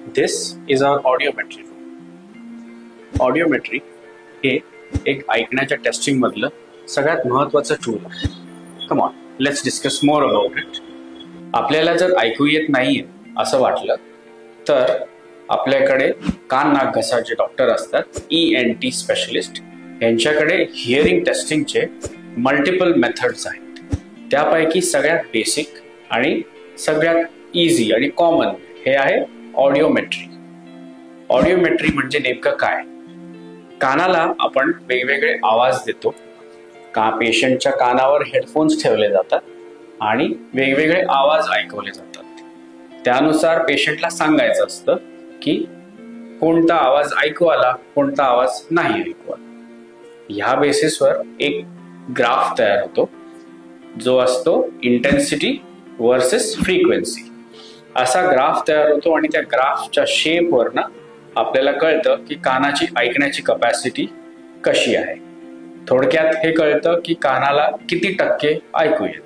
This is our audiometry. ऑडिओमेट्री हे एक ऐकण्याच्या टेस्टिंग मधलं सगळ्यात महत्त्वाचं टूल आहे. Come on, let's discuss more about it. आपल्याला जर ऐकू येत नाहीये असं वाटलं तर आपल्याकडे कान नाक घसाचे डॉक्टर असतात, ENT स्पेशलिस्ट. यांच्याकडे हिअरिंग टेस्टिंगचे मल्टिपल मेथड्स आहेत. त्यापैकी सगळ्यात बेसिक आणि सगळ्यात इझी आणि कॉमन हे आहे ऑडिओमेट्री. ऑडिओमेट्री म्हणजे नेमकं काय? कानाला आपण वेगवेगळे आवाज देतो. पेशंटच्या कानावर हेडफोन्स ठेवले जातात आणि वेगवेगळे आवाज ऐकवले जातात. त्यानुसार पेशंटला सांगायचं असतं की कोणता आवाज ऐकू आला, कोणता आवाज नाही ऐकू आला. ह्या बेसिसवर एक ग्राफ तयार होतो जो असतो इंटेन्सिटी वर्सेस फ्रिक्वेन्सी. असा ग्राफ तयार होतो आणि त्या ग्राफच्या शेपवरनं आपल्याला कळतं की कानाची ऐकण्याची कपॅसिटी कशी आहे. थोडक्यात हे कळतं की कानाला किती टक्के ऐकू येतं.